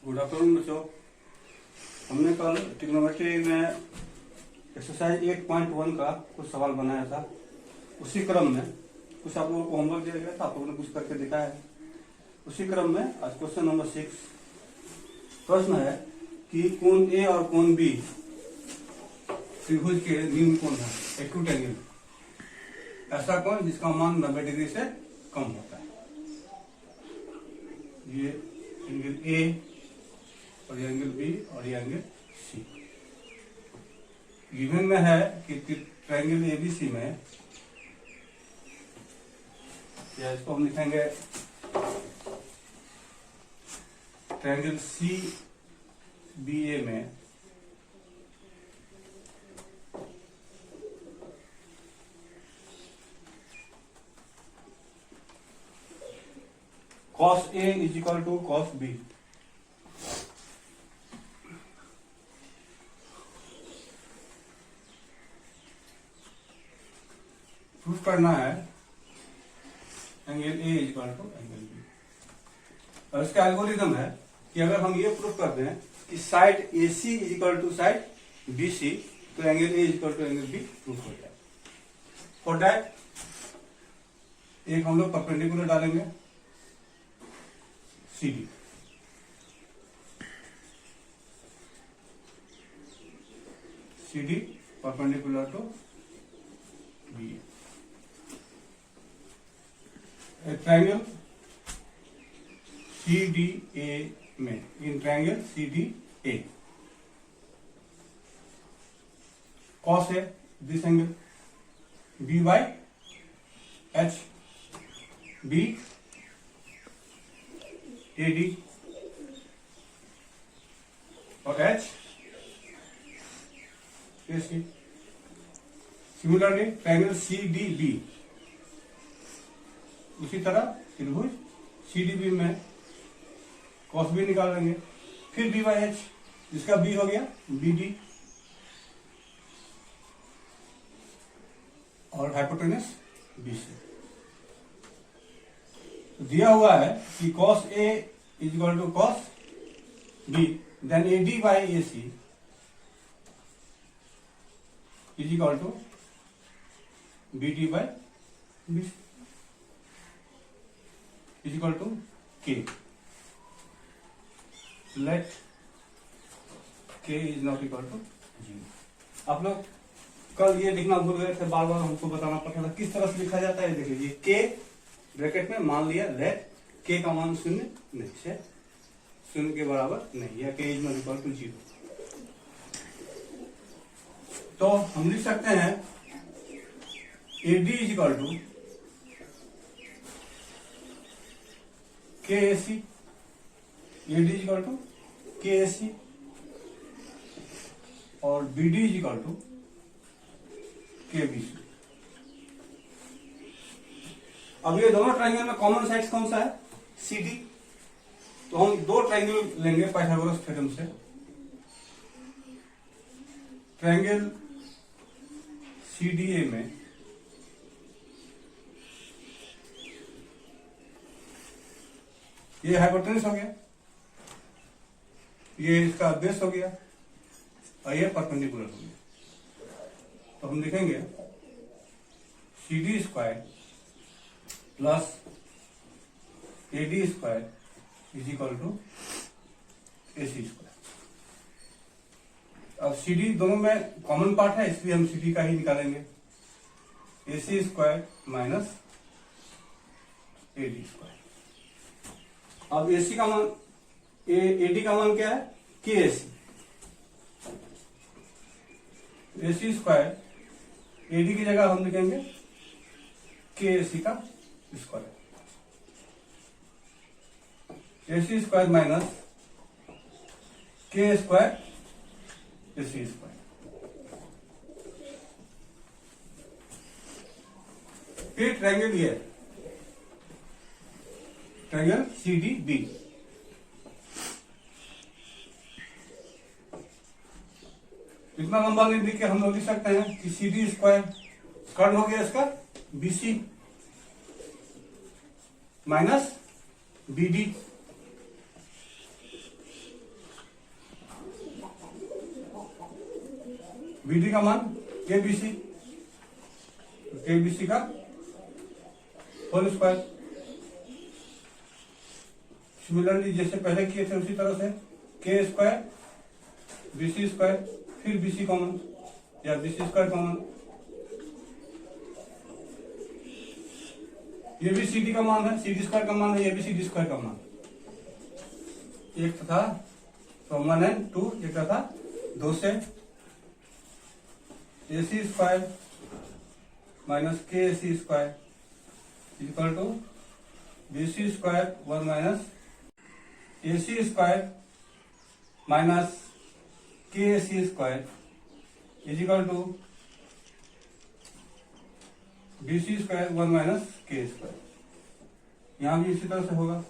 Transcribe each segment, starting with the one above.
Good afternoon बच्चों। हमने कल ट्रिग्नोमेट्री में एक्सरसाइज 8.1 का कुछ सवाल बनाया था। उसी क्रम में कुछ आप लोगों को होमवर्क दिया गया था, आप लोगों ने कुछ करके दिखाया है। उसी क्रम में आज क्वेश्चन नंबर 6 प्रश्न है कि कोण ए और कोण बी त्रिभुज के निम्न कोण है, एक्यूट एंगल, ऐसा कोण जिसका मान 90 डिग्री से कम होता है। ये एंगल ए और ये एंगल बी और ये एंगल सी। गिवन में है कि ट्रायंगल एबीसी में, या इसको हम लिखेंगे ट्रायंगल सी बी ए में cos A is equal to cos B। Proof करना है angle A is equal to angle B। और इसका एल्गोरिथम है कि अगर हम ये प्रूफ कर दें कि side AC is equal to side BC, तो angle A is equal to angle B proof हो जाए। फॉर दैट एक हम लोग परपेंडिकुलर डालेंगे CD, CD perpendicular to BA। Triangle CDA में, in triangle CDA cos A this angle B by H, B AD और H AC। Similarly triangle CDB, उसी तरह त्रिभुज CDB में cos B निकाल लेंगे, फिर B by H, जिसका B हो गया BD, और हाइपोटेनस BC। तो दिया हुआ है कि cos A is equal to cos B, then AD by AC is equal to BD by BC is equal to K। Let K is not equal to 0। आप लोग कल ये लिखना भूल गए थे, बार बार हमको बताना पड़ता था किस तरह से लिखा जाता है। देख लीजिए, K ब्रैकेट में मान लिया लेट K का मान 0 नहीं है, 0 के बराबर नहीं, या K is not equal to 0। तो हम लिख सकते हैं AD is equal to KAC, AD is equal to KAC, और BD is equal to KBC। अब ये दोनों ट्रायंगल में कॉमन साइड कौन सा है? CD। तो हम दो ट्रायंगल लेंगे पाइथागोरस थ्योरम से। ट्रायंगल CDA में ये हाइपोटेनस हो गया, ये इसका बेस हो गया, और ये परपेंडिकुलर हो गया। तो हम लिखेंगे CD square plus AD square is equal to AC square. अब CD दोनों में कॉमन पार्ट है, इसलिए हम CD का ही निकालेंगे, AC square minus AD square. अब AC का मान, AD का मान क्या है? KAC। AC स्क्वायर AD की जगह हम लिखेंगे KAC का square, AC square minus K square AC square. फिर ट्रायंगल ये ट्रायंगल CDB, इतना लंबा नहीं लिख के हम लोग लिख सकते हैं कि CD स्क्वायर कर्ण हो गया इसका BC माइनस BD BD का मान ABC, ABC का होल स्क्वायर। सिमिलरली जैसे पहले किए थे उसी तरह से K स्क्वायर BC स्क्वायर, फिर BC कॉमन या BC स्क्वायर कॉमन। ये भी CD का मान है, CD स्क्वायर का मान है, ये भी CD स्क्वायर का मान। एक था फ्रॉम 1 एंड 2, एक था 2 से AC square minus KC square equal to BC square 1 minus AC square minus KC square is equal to BC square 1 minus K square. यहां भी इसी तरह से होगा।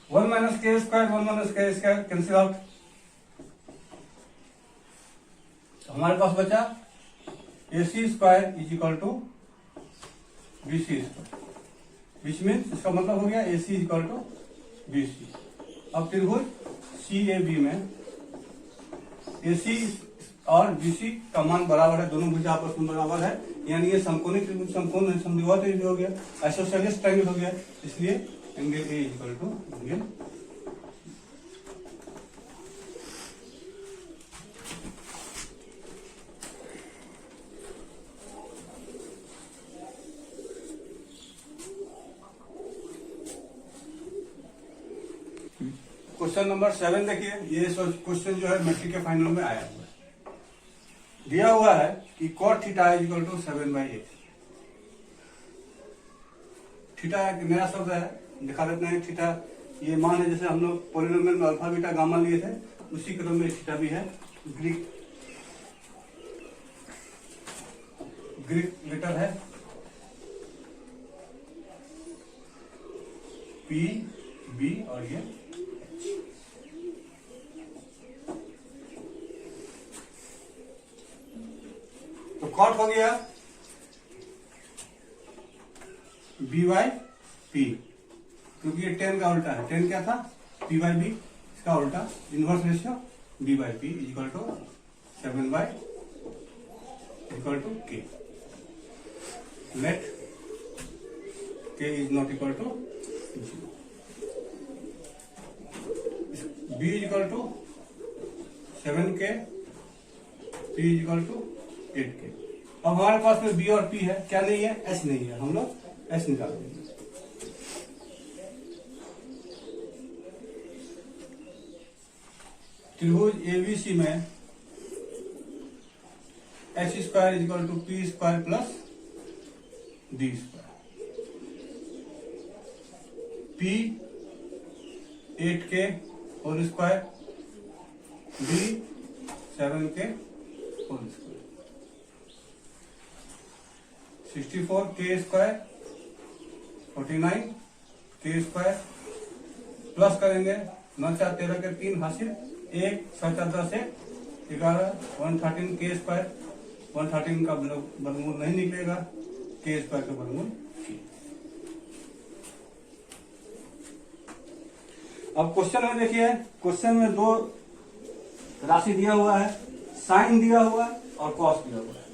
One minus K square 1 minus K square cancel out. हमारे पास बचा AC square is equal to BC square, which means इसका मतलब हो गया AC is equal to BC। अब त्रिभुज CAB में AC और BC का मान बराबर है, दोनों भुजा आपस में बराबर है, यानी ये समकोणिक त्रिभुज समकोण समद्विबाहु त्रिभुज हो गया, आइसोसेलेस ट्रायंगल हो गया, इसलिए angle A is equal to angle. Question number 7 देखिए, ये क्वेश्चन जो है मैट्रिक के फाइनल में आया हुआ है। दिया हुआ है कि cot theta is equal to 7/8। Theta एक नया शब्द है, दिखा देते हैं। थीटा ये मान है, जैसे हम लोग पॉलिनोमियल में अल्फा बीटा गामा लिए थे, उसी क्रम में थीटा भी है। ग्रीक लेटर है P B और ये तो कॉट हो गया B/P, क्योंकि ये 10 का उल्टा है। 10 क्या था? P/B, इसका उल्टा inverse ratio B/P equal to 7 equal to K। Let K is not equal to 0। B equal to 7K, P equal to 8K। अब हमारे पास में B और P है, क्या नहीं है? S नहीं है, हम लोग S निकाल देंगे। त्रिभुज ABC में H square is equal to P square plus D square. P 8K whole square, D 7K whole square. 64K square 49K square plus करेंगे 9 4 13 के 3 हासिल, 1 7 10 से 11 113K स्क्वायर। 113 का वर्गमूल नहीं निकलेगा, K स्क्वायर का वर्गमूल K। अब क्वेश्चन में देखिए, क्वेश्चन में दो राशि दिया हुआ है, साइन दिया हुआ है और कॉस दिया हुआ है।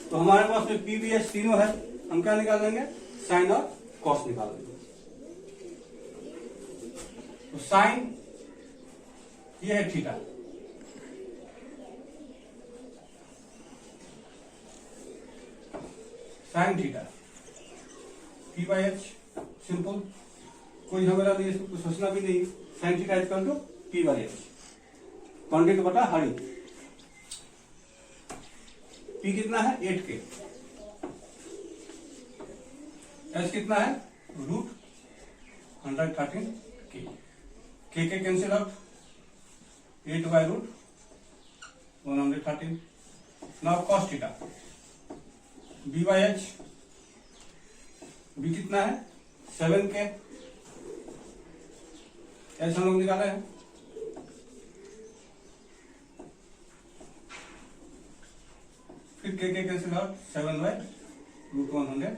तो हमारे पास में P B H तीनों है, हम क्या निकालेंगे? साइन और कॉस निकालेंगे। तो साइन ये है theta, sine theta P/H, simple, कोई झगड़ा नहीं, इसमें कुछ सोचना भी नहीं। Sine theta equal to P/H, पंडित बटा हरि। P कितना है? 8K। H कितना है? Root 113K। K के cancel out, 8 by root 113। Now cos theta B/H, B कितना है? 7K एच हम लोग निकाले हैं। फिर के cancel out 7/√130।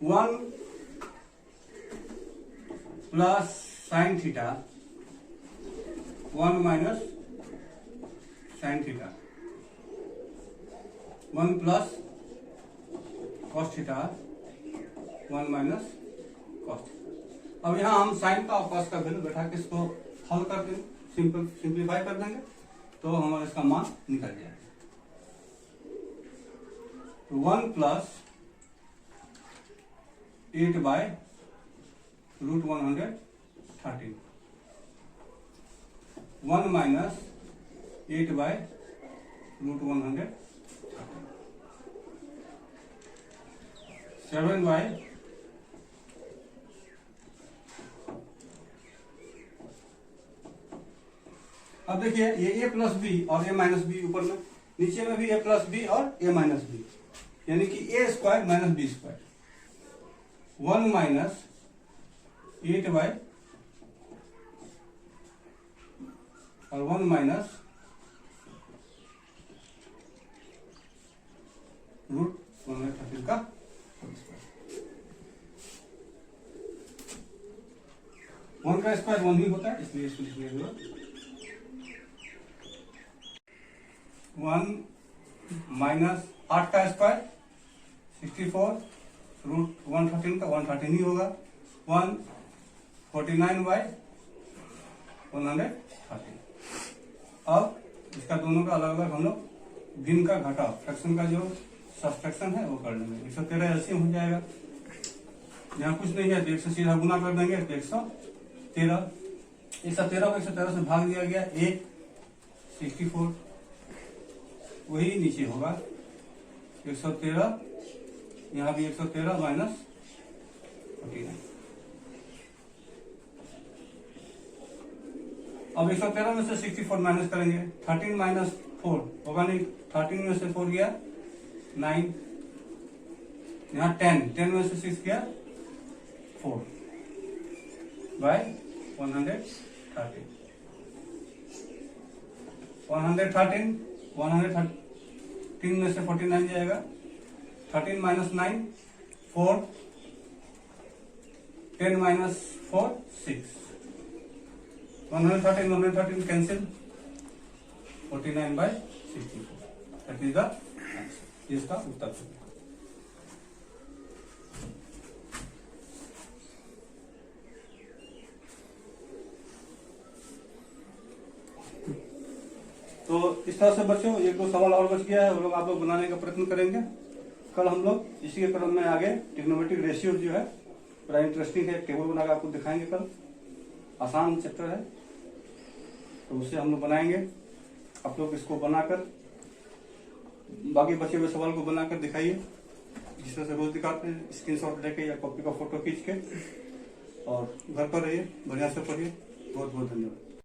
One plus sine theta 1 minus sine theta 1 plus cos theta 1 minus cos theta. अब यहाँ हम साइन का और कॉस का वैल्यू बैठा के इसको हल कर देंगे, सिंप्लीफाई कर देंगे तो हमारा इसका मान निकल जाएगा। 1 प्लस 8/√130 1 माइनस 8/√130 7/। अब देखिए ये a प्लस बी और a माइनस बी ऊपर में, नीचे में भी a प्लस बी और a माइनस बी, यानी कि a square minus B square 1 minus 8/, और 1 माइनस √130 का वन का स्क्वायर 1 ही होता है, इसलिए इसको लिख लिया 1 माइनस 8 का स्क्वायर 64 √130 का 130 ही होगा 149/130। अब इसका दोनों का अलग अलग हम लोग भिन्न का घटाव फ्रैक्शन का जो सब्सट्रैक्शन है वो कर लेंगे। 113 एलसीएम हो जाएगा, यहाँ कुछ नहीं है तो 1 से सीधा गुना कर देंगे तो 113 को 113 से भाग दिया गया 1 64, वही नीचे होगा 113, यहाँ भी 113 माइनस 49। अब 113 में से 64 माइनस करेंगे, 13 माइनस 4 होगा नहीं, 13 में से 4 गया 9, यहाँ 10 में से 6 गया 4/130 113 में से 49 जाएगा, 13 minus 9 4, 10 minus 4 6, 113 cancel 49/64। That is the answer, इसका उत्तर हो गया। तो इस तरह से बच्चों एक दो सवाल और बच गया है, वो लोग आप लोग बनाने का प्रयत्न करेंगे। कल हम लोग इसी के क्रम में आगे ट्रिग्नोमेट्रिक रेशियो जो है बड़ा इंटरेस्टिंग है, टेबल बनाकर आपको दिखाएंगे। कल आसान चैप्टर है तो उसे हम लोग बनाएंगे। आप लोग इसको बनाकर बाकी बचे हुए सवाल को बनाकर दिखाइए, जिस तरह से रोज दिखाते हैं, स्क्रीनशॉट लेके या कॉपी का फोटो खींच के, और घर पर रहिए, बढ़िया से पढ़िए। बहुत बहुत धन्यवाद।